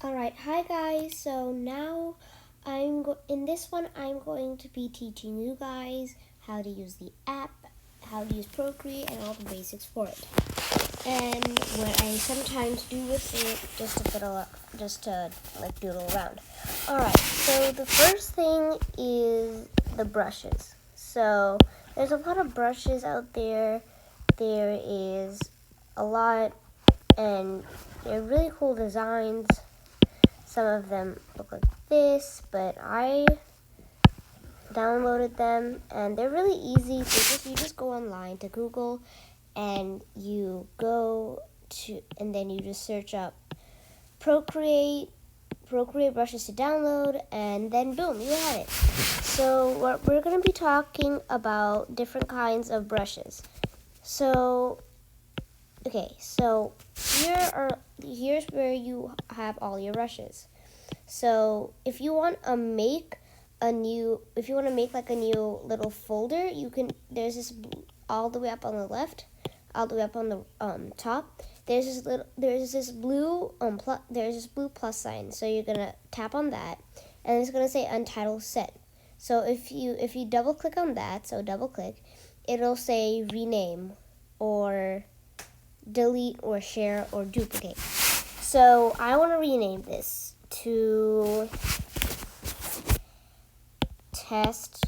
Alright, hi guys. So now in this one I'm going to be teaching you guys how to use the app, how to use Procreate, and all the basics for it. And what I sometimes do with it just to doodle around. Alright, so the first thing is the brushes. So there's a lot of brushes out there. There is a lot, and they're really cool designs. Some of them look like this, but I downloaded them and they're really easy. You just go online to Google and you then you just search up Procreate brushes to download, and then boom, you have it. So we're going to be talking about different kinds of brushes. So here's where you have all your brushes. So if you want to make a new little folder, you can. There's this all the way up on the left, all the way up on the top. There's this blue plus sign. So you're gonna tap on that, and it's gonna say Untitled Set. So if you double click on that, it'll say rename or delete or share or duplicate. So I want to rename this to test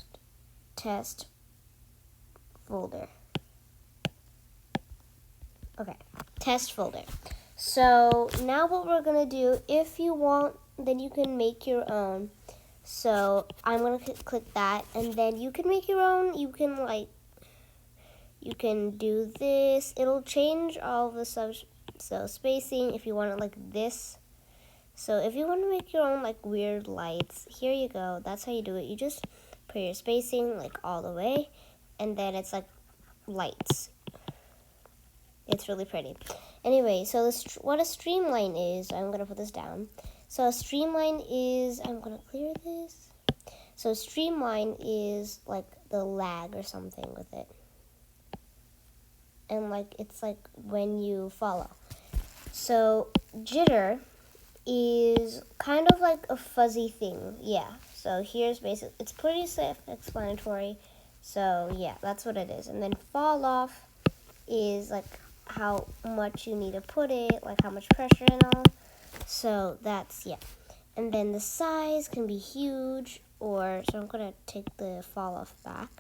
folder. Okay, test folder. So now what we're gonna do, if you want, then you can make your own. So I'm gonna click that, and then you can make your own. You can do this. It'll change all the spacing if you want it like this. So if you want to make your own weird lights, here you go. That's how you do it. You just put your spacing all the way, and then it's like lights. It's really pretty. Anyway, so what a streamline is, I'm gonna put this down. So a streamline is, I'm gonna clear this. So streamline is like the lag or something with it. And it's like when you follow. So jitter is kind of like a fuzzy thing. Yeah. So here's it's pretty self-explanatory. So yeah, that's what it is. And then fall off is like how much you need to put it, like how much pressure and all. So that's, yeah. And then the size can be huge, so I'm gonna take the fall off back,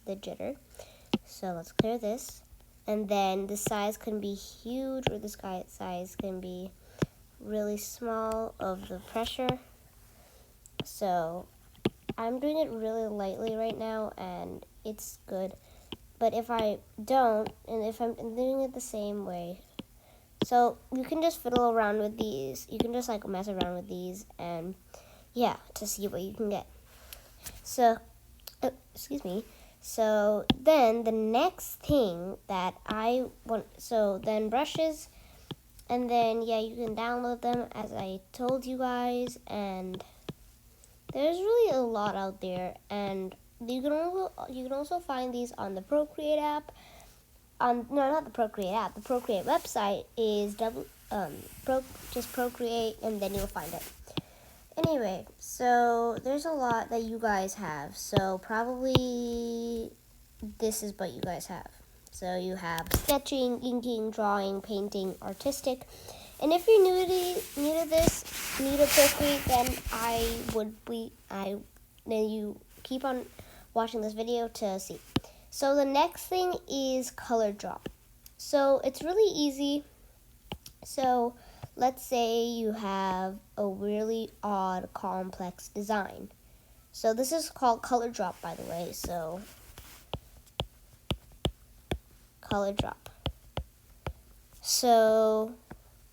the jitter. So let's clear this. And then the size can be huge, or the size can be really small of the pressure. So I'm doing it really lightly right now, and it's good. But if I don't, and if I'm doing it the same way, so you can just fiddle around with these. You can just mess around with these, and yeah, to see what you can get. So, excuse me. So then the next thing that I want, so then brushes, and then yeah, you can download them as I told you guys, and there's really a lot out there, and you can also find these on the Procreate app. No, not the Procreate app. The Procreate website is just Procreate, and then you'll find it. Anyway, so there's a lot that you guys have. So probably this is what you guys have. So you have sketching, inking, drawing, painting, artistic. And if you're new to Procreate, then you keep on watching this video to see. So the next thing is color drop. So it's really easy. So let's say you have a really odd, complex design. So this is called color drop, by the way. So color drop. So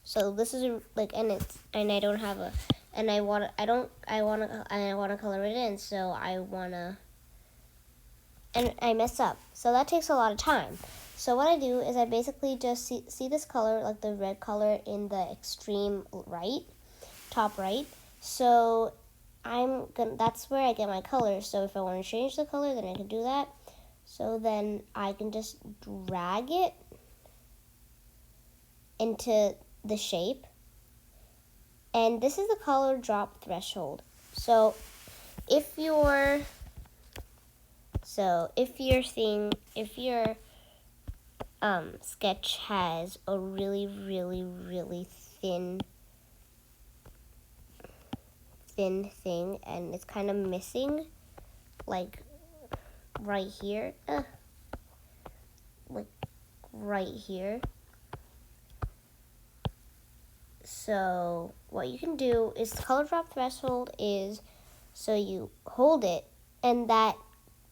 this is I don't have a, and I want to color it in. So and I mess up. So that takes a lot of time. So what I do is I basically just see this color, like the red color in the extreme right, top right. So that's where I get my color. So if I want to change the color, then I can do that. So then I can just drag it into the shape. And this is the color drop threshold. So if your sketch has a really, really, really thin thing and it's kind of missing, like right here, like right here. So what you can do is the color drop threshold is, so you hold it and that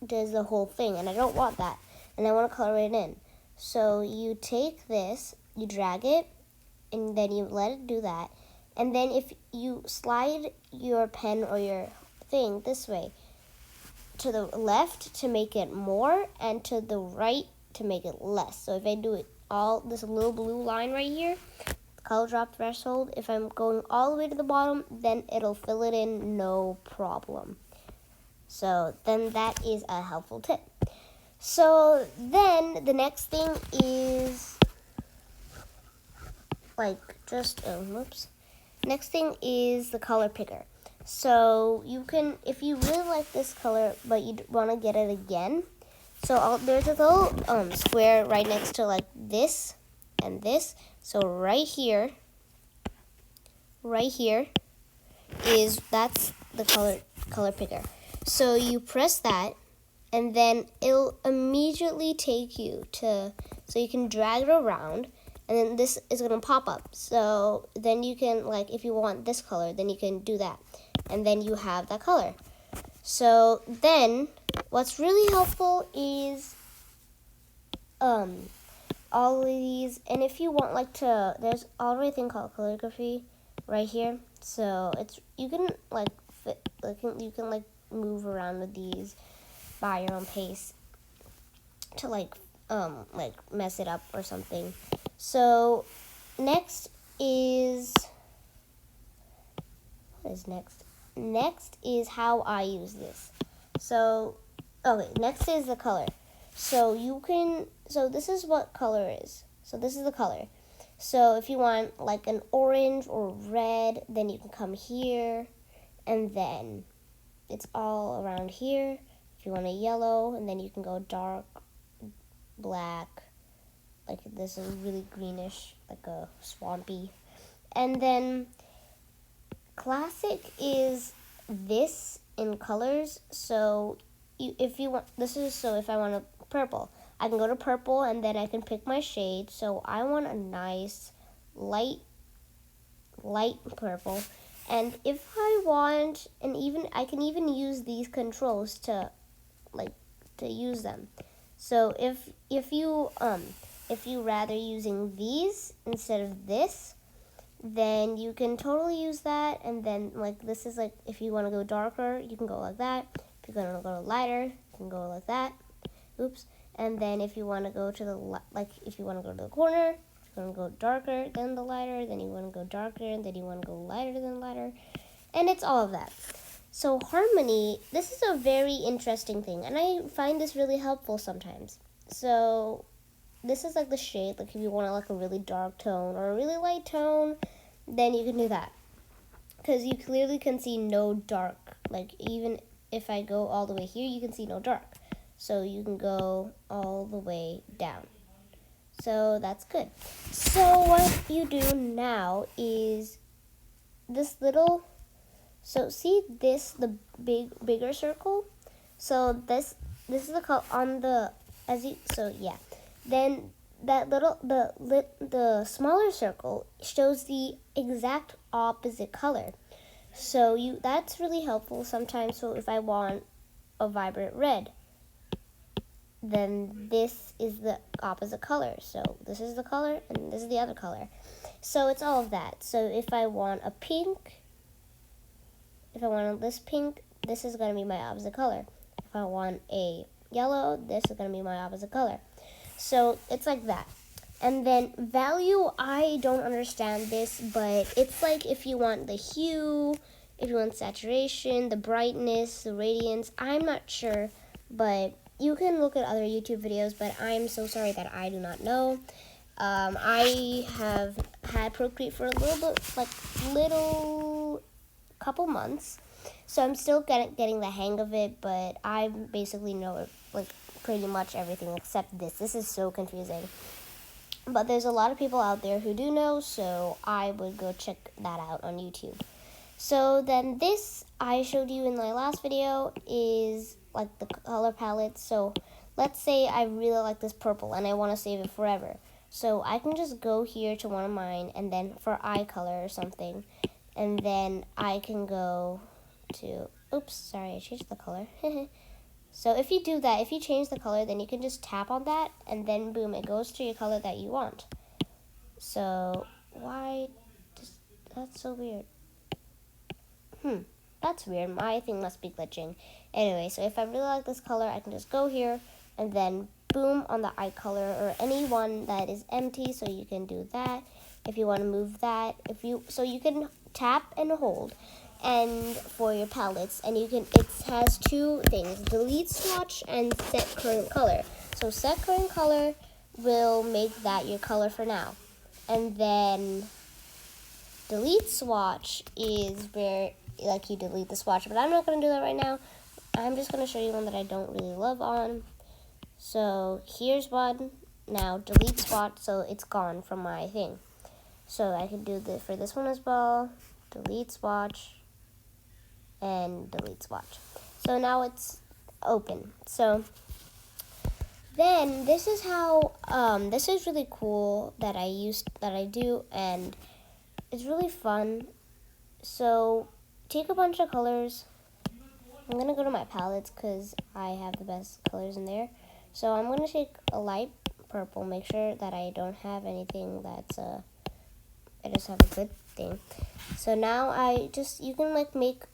does the whole thing, and I don't want that, and I want to color it in. So you take this, you drag it, and then you let it do that, and then if you slide your pen or your thing this way, to the left to make it more, and to the right to make it less. So if I do it all, this little blue line right here, color drop threshold, if I'm going all the way to the bottom, then it'll fill it in no problem. So then that is a helpful tip. So then the next thing is next thing is the color picker. So you can, if you really like this color but you want to get it again, so there's a little square right next to like this and this. So right here that's the color picker. So you press that, and then it'll immediately take you to, so you can drag it around, and then this is gonna pop up. So then you can, like, if you want this color, then you can do that, and then you have that color. So then what's really helpful is all of these, and if you want there's already a thing called Calligraphy right here. So you can move around with these by your own pace to like mess it up or something. So next is, what is next? Next is how I use this. So next is the color. So this is what color is. So this is the color. So if you want like an orange or red, then you can come here, and then it's all around here. If you want a yellow, and then you can go dark, black, like this is really greenish, like a swampy. And then classic is this in colors. So if I want a purple, I can go to purple, and then I can pick my shade. So I want a nice light purple. And if I want, I can even use these controls to use them. So if you rather using these instead of this, then you can totally use that. And then this is if you want to go darker, you can go like that. If you're gonna go lighter, you can go like that. Oops. And then if you want to go to if you want to go to the corner, if you want to go darker than the lighter, then you want to go darker, and then you want to go lighter than lighter, and it's all of that. So harmony, this is a very interesting thing, and I find this really helpful sometimes. So this is the shade, if you want a really dark tone or a really light tone, then you can do that, because you clearly can see no dark. Even if I go all the way here, you can see no dark. So you can go all the way down. So that's good. So what you do now is this little, so see this, the bigger circle? So this is the color on the, then that little, the smaller circle shows the exact opposite color. So that's really helpful sometimes. So if I want a vibrant red, then this is the opposite color. So this is the color, and this is the other color. So it's all of that. So if I want a pink, this pink, this is going to be my opposite color. If I want a yellow, this is going to be my opposite color. So it's like that. And then value, I don't understand this, but it's if you want the hue, if you want saturation, the brightness, the radiance, I'm not sure, but you can look at other YouTube videos, but I'm so sorry that I do not know. I have had Procreate for a little bit, like little couple months, so I'm still getting the hang of it. But I basically know it, like pretty much everything except this. This is so confusing. But there's a lot of people out there who do know, so I would go check that out on YouTube. So then this I showed you in my last video is like the color palette. So let's say I really like this purple and I want to save it forever. So I can just go here to one of mine and then for eye color or something. And then I can go to, oops, sorry, I changed the color. So if you do that, if you change the color, then you can just tap on that and then boom, it goes to your color that you want. So that's so weird. That's weird. My thing must be glitching. Anyway, so if I really like this color, I can just go here and then boom on the eye color or any one that is empty. So you can do that if you want to move that. So you can tap and hold, and for your palettes, and it has two things: delete swatch and set current color. So set current color will make that your color for now, and then delete swatch is where like you delete the swatch, but I'm not going to do that right now. I'm just going to show you one that I don't really love on. So here's one. Now delete swatch, so it's gone from my thing. So I can do this for this one as well. Delete swatch and delete swatch. So now it's open. So then this is how this is really cool that I do, and it's really fun. So take a bunch of colors. I'm going to go to my palettes because I have the best colors in there. So I'm going to take a light purple. Make sure that I don't have anything that's I just have a good thing. So now you can like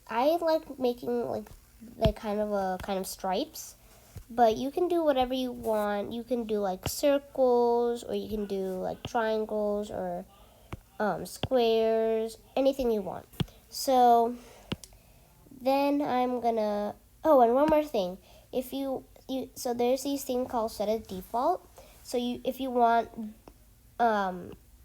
I like making like kind of stripes. But you can do whatever you want. You can do like circles, or you can do like triangles or squares, anything you want. So then I'm gonna, oh, and one more thing. So there's these thing called set as default. So if you want,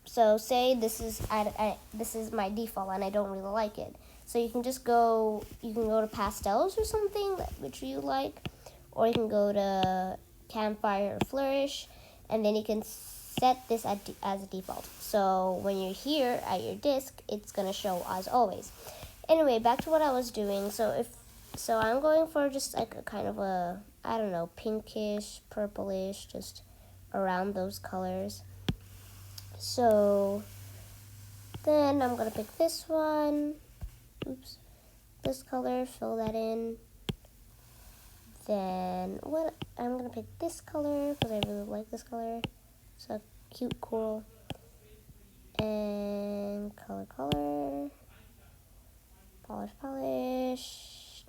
so say this is my default and I don't really like it. So you can go to pastels or something which you like, or you can go to campfire or flourish, and then you can set this as a default. So when you're here at your disk, it's gonna show as always. Anyway, back to what I was doing. So I'm going for just like a kind of a, I don't know, pinkish, purplish, just around those colors. So then I'm gonna pick this one. Oops. This color, fill that in. Then I'm gonna pick this color because I really like this color. It's a cute coral. And color, polish.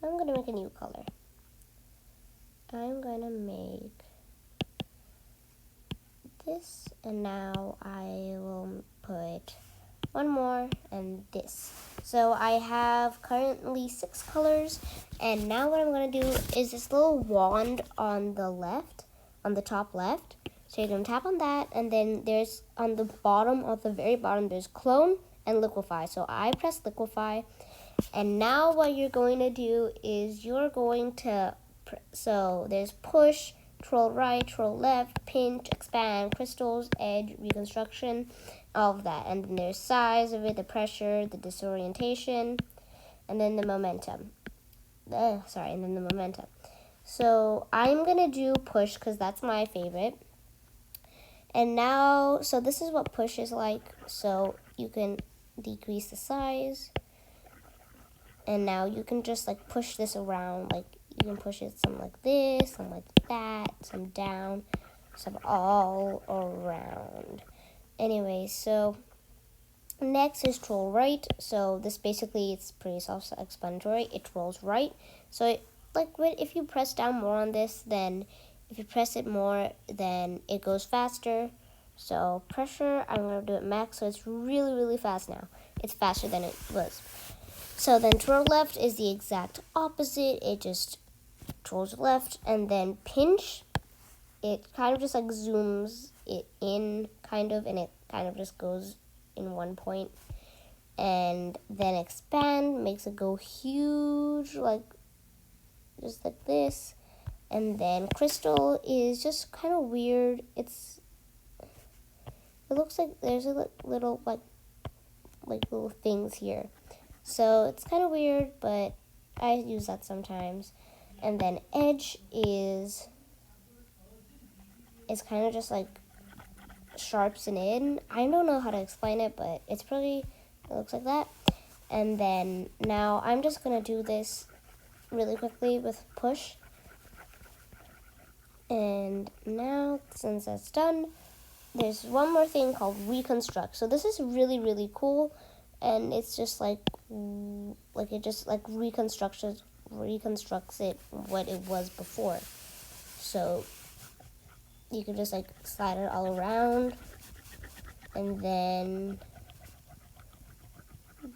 I'm gonna make a new color. I'm gonna make this, and now I will put one more and this. So I have currently 6 colors, and now what I'm gonna do is this little wand on the left, on the top left. So you're gonna tap on that, and then there's on the bottom, at the very bottom, there's clone and liquefy. So I press liquefy, and now what you're going to do is you're going to, so there's push, twirl right, twirl left, pinch, expand, crystals, edge, reconstruction, all of that. And then there's size of it, the pressure, the disorientation, and then the momentum. And then the momentum. So I'm going to do push because that's my favorite. And now, so this is what push is like. So you can decrease the size. And now you can just like push this around. Like you can push it some like this, some like that, some down, some all around. Anyway, so next is twirl right. So this basically, it's pretty self-explanatory. It twirls right. So if you press down more on this, then if you press it more, then it goes faster. So pressure, I'm going to do it max, so it's really, really fast now. It's faster than it was. So then twirl left is the exact opposite. It just twirls left, and then pinch. it kind of just like zooms it in kind of, and it kind of just goes in one point, and then expand makes it go huge, like just like this. And then crystal is just kind of weird. It looks like there's a little like little things here, so it's kind of weird, but I use that sometimes. And then edge is kind of just like sharps it in. I don't know how to explain it, but it looks like that. And then now I'm just gonna do this really quickly with push. And now, since that's done, there's one more thing called Reconstruct. So this is really, really cool, and it's just like it just like reconstructs it what it was before. So you can just like slide it all around, and then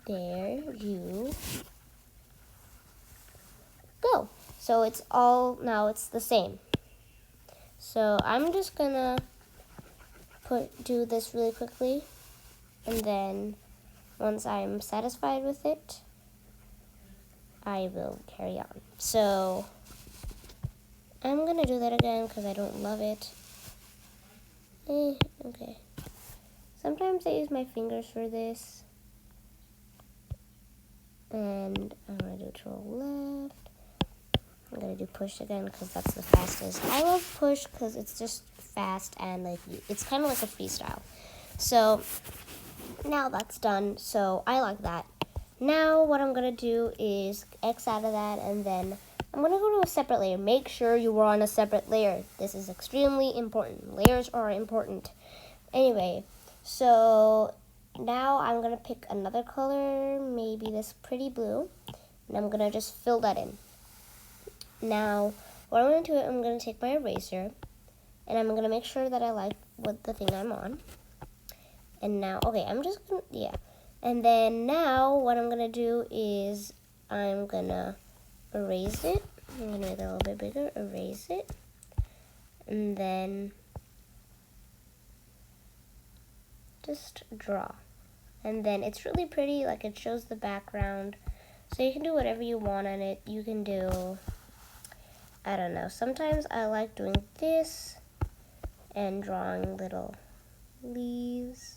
there you go. So it's all, now it's the same. So I'm just gonna do this really quickly, and then once I'm satisfied with it, I will carry on. So I'm gonna do that again because I don't love it. Okay. Sometimes I use my fingers for this. And I'm gonna do to the left. I'm gonna do push again because that's the fastest. I love push because it's just fast and like it's kind of like a freestyle. So now that's done. So I like that. Now what I'm gonna do is X out of that, and then I'm gonna go to a separate layer. Make sure you are on a separate layer. This is extremely important. Layers are important. Anyway, so now I'm gonna pick another color, maybe this pretty blue, and I'm gonna just fill that in. Now, what I'm gonna do, I'm gonna take my eraser, and I'm gonna make sure that I like the thing I'm on. And now, okay, I'm just gonna, yeah. And then now, what I'm gonna do is I'm gonna erase it. I'm gonna make it a little bit bigger, erase it, and then just draw. And then it's really pretty, like it shows the background. So you can do whatever you want on it. You can do, I don't know, sometimes I like doing this and drawing little leaves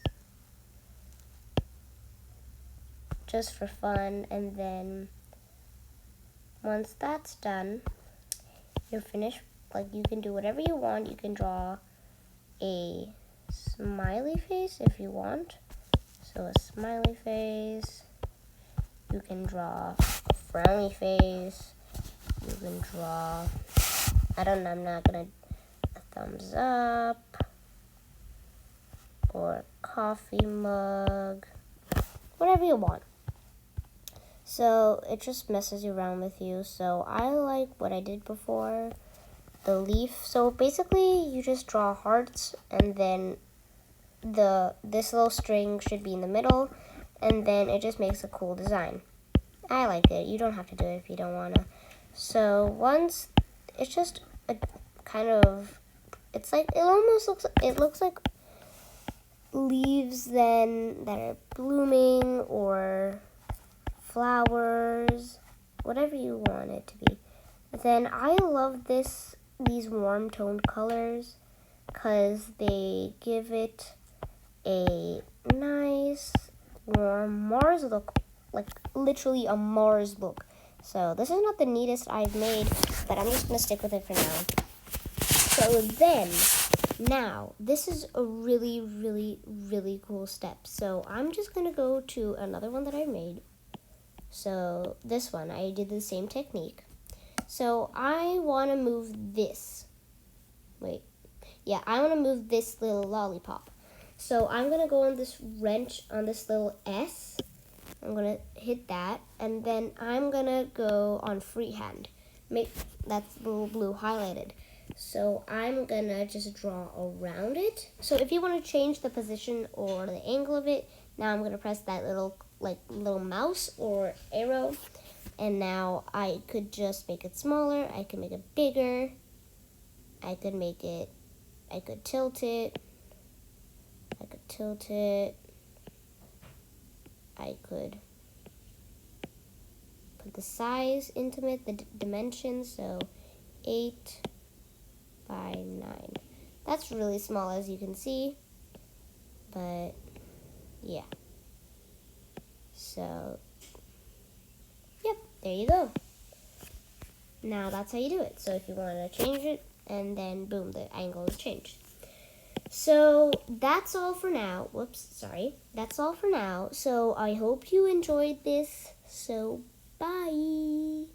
just for fun. And then once that's done, you're finished. Like you can do whatever you want. You can draw a smiley face if you want. So a smiley face. You can draw a frowny face. You can draw, I don't know, I'm not gonna, a thumbs up or a coffee mug, whatever you want. So it just messes around with you. So I like what I did before, the leaf. So basically you just draw hearts, and then this little string should be in the middle, and then it just makes a cool design. I like it. You don't have to do it if you don't wanna. So once it's just a kind of, it's like, it looks like leaves then that are blooming, or flowers, whatever you want it to be. Then I love these warm toned colors because they give it a nice warm Mars look, like literally a Mars look. So this is not the neatest I've made, but I'm just gonna stick with it for now. So then, now, this is a really, really, really cool step. So I'm just gonna go to another one that I made. So this one, I did the same technique. So I wanna move this. I wanna move this little lollipop. So I'm gonna go on this wrench on this little S. I'm gonna hit that, and then I'm gonna go on freehand. Make that little blue highlighted. So I'm gonna just draw around it. So if you want to change the position or the angle of it, now I'm gonna press that little mouse or arrow, and now I could just make it smaller. I could make it bigger. I could make it I could tilt it. I could tilt it. I could put the size into it, the dimensions, so 8 by 9. That's really small, as you can see, but yeah. So, yep, there you go. Now that's how you do it. So if you want to change it, and then boom, the angle is changed. So that's all for now. Whoops, sorry. That's all for now. So I hope you enjoyed this. So bye.